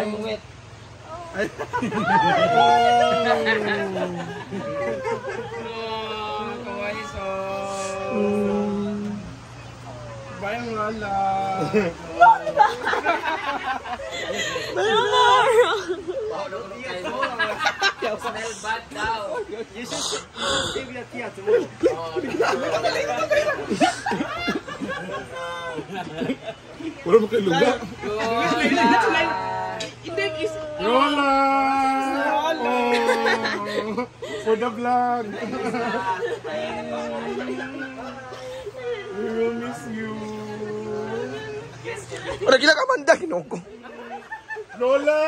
Ay, muwit. Kawaii so. Bayang lala. Smell bad daw. You should give your tea tomorrow. Wala mo kayo luga. Lola! For the vlog. We will miss you. Wala kila ka manda, kinoko. Lola!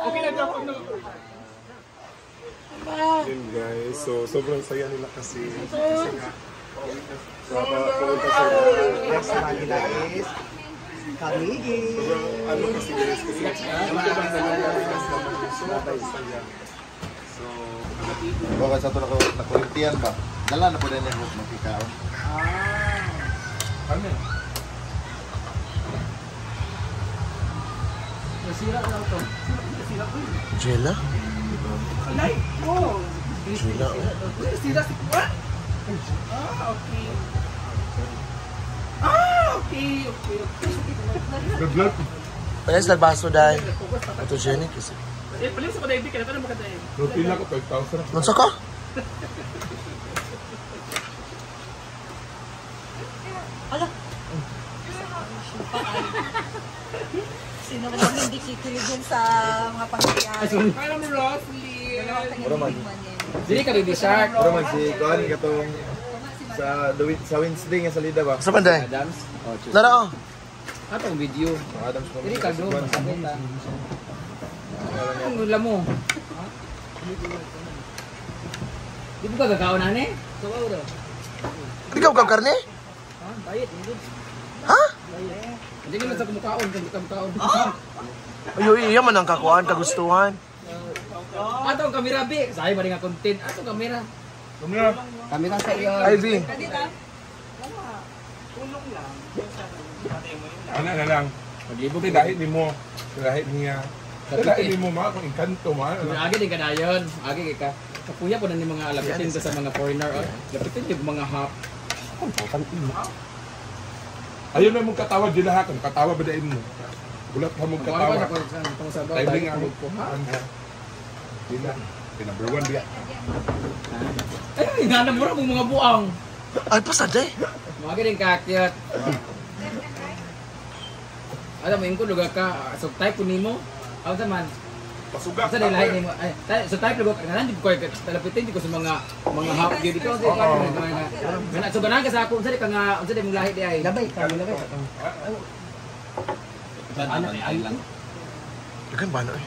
Okay na daw. Yun guys, so sobrang saya nila kasi nga papunta sila. Next naman nila is Kamigi. Ano kasi guys, kasi sobrang saya. So, Bawa satu na kurintian ba? Dala na po din yung makikaon. ano yan? Nasira lang to. Jela? Alay! Oh! Jela. Nasira si Juan? Okay. Okay. The vlog? Pares nagbaso dahil. Photogenic kasi. Palim sa padaibig ka na, paano makatayin? Rupin lang ko, 5,000. Nasa ka? Sino mo naman hindi kikiligin sa mga pangyayari? Parang Roslyn. Dili ka baby shark. Pero magsikon katong sa Wednesday nga salida ba? Sa panday? Adams. Oh, Nara oh. atong video. Adams ko. Dili ka do, masakit ta. Ang gula mo. Di ba gagawin na ni? Sabaw daw. Ikaw ka karne? Bayit, hindi. Ha? Hindi naman sa kumakaon, kumakaon. Ayo, iya man ang kakuan, kagustuhan. Atong kamera bi, sayo ba nga content? Atong kamera. Kamera sa iyo. Ivy. Ano na lang. Maglibog Hindi dahil ni mo. Dahil niya. Dahil ni mo mga kung inkanto mo. Agi din ka na yun. Agi ka. Kapuya po na ni mga lapitin ko sa mga foreigner. Lapitin yung mga hap. Ayun na mong katawa, dilaha kang katawa ba dahin mo? Gulat ka mong katawa. Timing nga mo. Dila. Number 1 biya. Ay, hinanap mo rin mga buang. Ay, pasaday. Mga din kakyat. Alam mo, yung lugar ka, so type ko nimo. Ako naman, Pasuga. sa dahil lahat nimo. So type lugar ka, nanan, di ko kayo talapitin, di ko sa mga hap. Di ko sa mga, so ganahan ka sa ako, unsa di ka nga, unsa di mong lahi di ay. Labay ka, labay ka. Dagan ba na eh?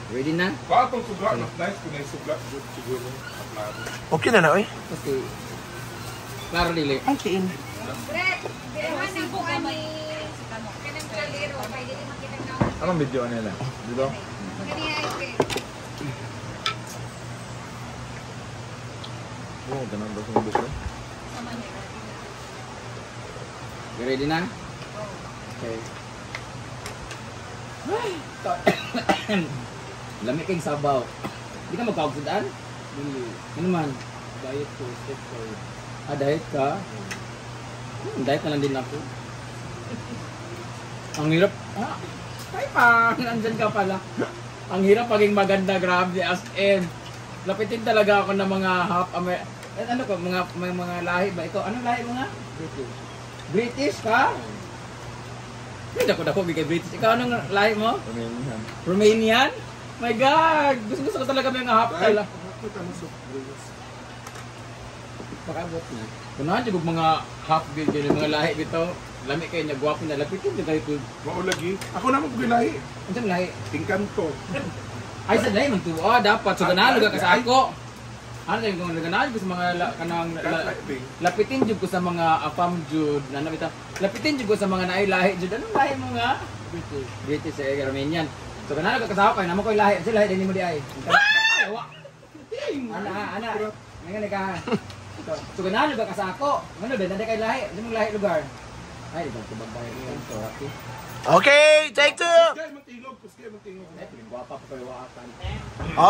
Ready na? Patong sugla, mas nice kung naisugla. Good siguro. Aplado. Okay na na eh. Okay. Klaro dili. Ay, tiin. Anong video nila? Dito? Oh, ganun daw sa video. Ready na? Okay. Lamig kang sabaw. Di ka magkakudaan? Dili. Ano man? Diet ko, step ko. Diet ka? Diet na lang din ako. Ang hirap. Ay pa, nandyan ka pala. Ang hirap maging maganda, grabe, as in. Lapitin talaga ako ng mga half ano ko, mga lahi ba ito? Anong lahi mo nga? British. British ka? Hindi ako bigay British. Ikaw anong lahi mo? Romanian. Romanian? My God! Gusto ko talaga may half pala. Pakabot na. Kunahan dyan mga half build yun, mga lahi dito. Lami kayo niya, gwapo na. Lapitin nyo kayo kung... Maulagi. Ako naman bilahi. Ano saan lahi? Inkanto. Ay, sa lahi man tuwa. Dapat. So, ganalo ka sa ako. Ano tayo kung ganalo ko sa mga lapitin dyan ko sa mga afam jud. Lapitin dyan ko sa mga nailahi jud. Anong lahi mo nga? British. British, Romanian. So, ganalo ka sa ako. Naman ko yung lahi. Kasi lahi din mo di ay. Ana. Ngayon ka. So ganaan ba ka sa ako? Ano ba nanday kay lahi? Ano mong lahi lugar? Ay, ibang tubang bahay niyan to, okay. Okay, take two. Kuskay, mantingog. Kuskay, mantingog. Eh, pinagwapa pa kayo waatan.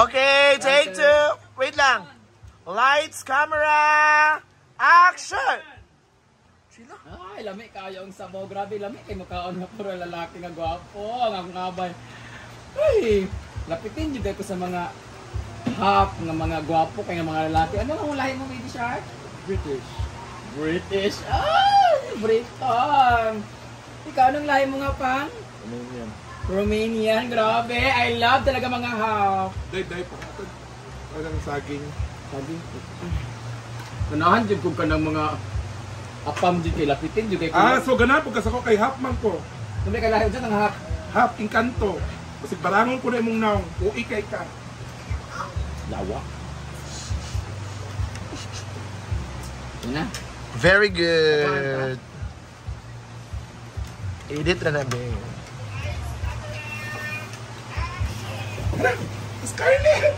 Okay, take two. Wait lang. Lights, camera, action. Ay, lami kayo ang sabaw. Grabe, lami kay makaon nga puro lalaki nga gwapo. Ang ngabay. Ay, lapitin jud ko sa mga half nga mga gwapo kay nga mga lalaki. Ano ang lahi mo, Baby Shark? British. British. Ay, Briton. Ikaw, anong lahi mo nga, Pang? Romanian. Romanian. Grabe. I love talaga mga half. Day, pakatod. Parang saging. Sabi, ganahan jud ko kanang mga apam jud kay lapitin jud kay So ganun po kasi ako kay Hapman ko. Sabi kay lahi jud ang half. Hap, Encanto. Kasi barangon ko na imong naong. Ui kay ka. Lawa. Yun na. Very good. Edit na namin. Scarlett!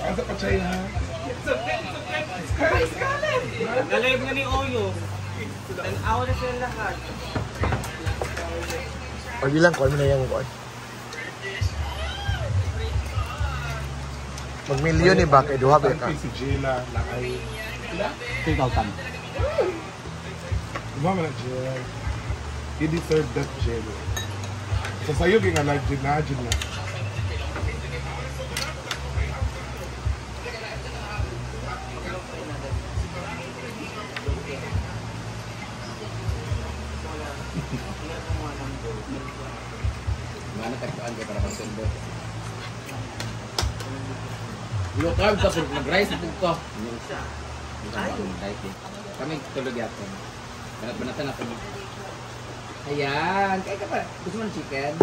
Asa pa China? Scarlett! Nalive nga ni Oyo. Tanaw na sila lahat. O bilang call mo na yung call. Mag-milyon ba kay duha ba ka? Si Jela, lakay. 3,000. Diba man na Jela? He deserved that Jela. So sa'yo, gingalag Jela na, Jela. Mana tagpaan kay para masendo. Yo crab sa pag mag-rice na ko. Kami tulog yato. Banat-banatan na kami. Ayan, kaya ka pa. Gusto mo ng chicken?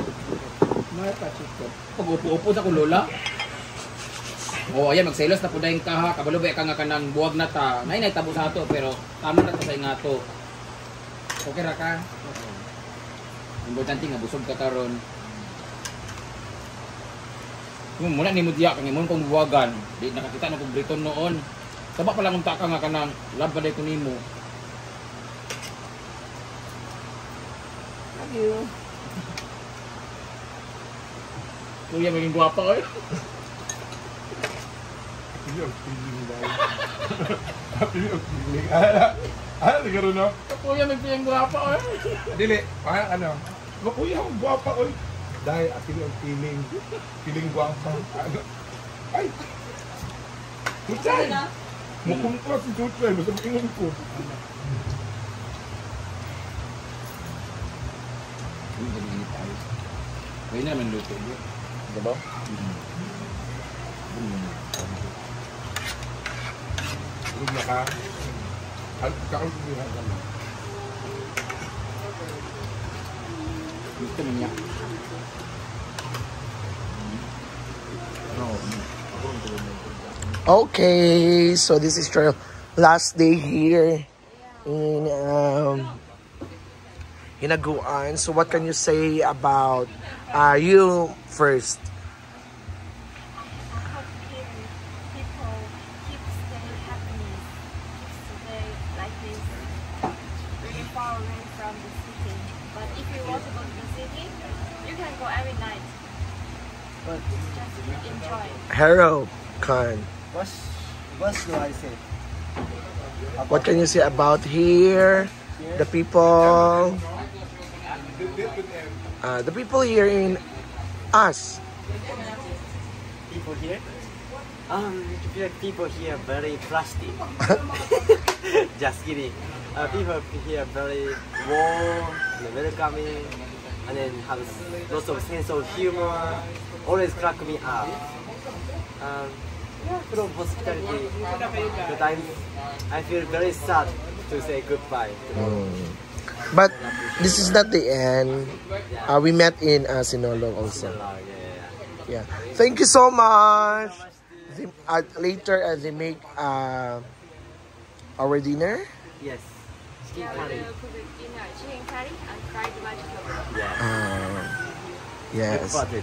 Mahal pa chicken. Pag-upo-upo sa kulola. Oo, ayan, magselos na po dahil ka ha. Kabalo ba ka nga kanang buwag na ta. Nay tabo sa ato, pero tama na to sa ingato. Okay ra ka? Importante nga, busog ka karon. Yung muna ni Mudia, kang imon kong buwagan. Di nakakita na kong Briton noon. Sabak pala kong taka nga kanang love ba ko nimo. Love you. Kuya, maging guwapa ko eh. Hindi ang feeling dahil. Happy ang feeling. Ano, di ka rin no? Kuya, maging guwapa ko eh. Dili, parang ano. Kuya, ang guwapa oy. Dahil atin ang feeling. Feeling guwapa. Ano? Ay! Muchay! Mukhang ko si Tuchay. Basta makingon ko. Kaya naman luto mo. Diba? Huwag na ka. Kakalutuhan ka lang. Gusto mo niya. Okay, so this is your last day here in Hinaguan. So what can you say about you first? I hope people keep staying happy, stay like this, really far away from the city. But if you want to go to the city, you can go every night. But just enjoy. Harold Khan, What do I say? what can you say about here? The people, the people here in us. People here? People here very plastic. Just kidding. People here very warm, and welcoming, and then have lots of sense of humor. Always crack me up. Yeah, full of hospitality. But I feel very sad to say goodbye. But this is not the end. We met in Sinulog also. Yeah. Thank you so much. Later, they make our dinner. Yes. Chicken curry. Chicken curry and fried vegetable. Yeah. Yes. Got it.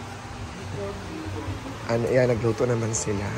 Ano, yan, nagluto naman sila.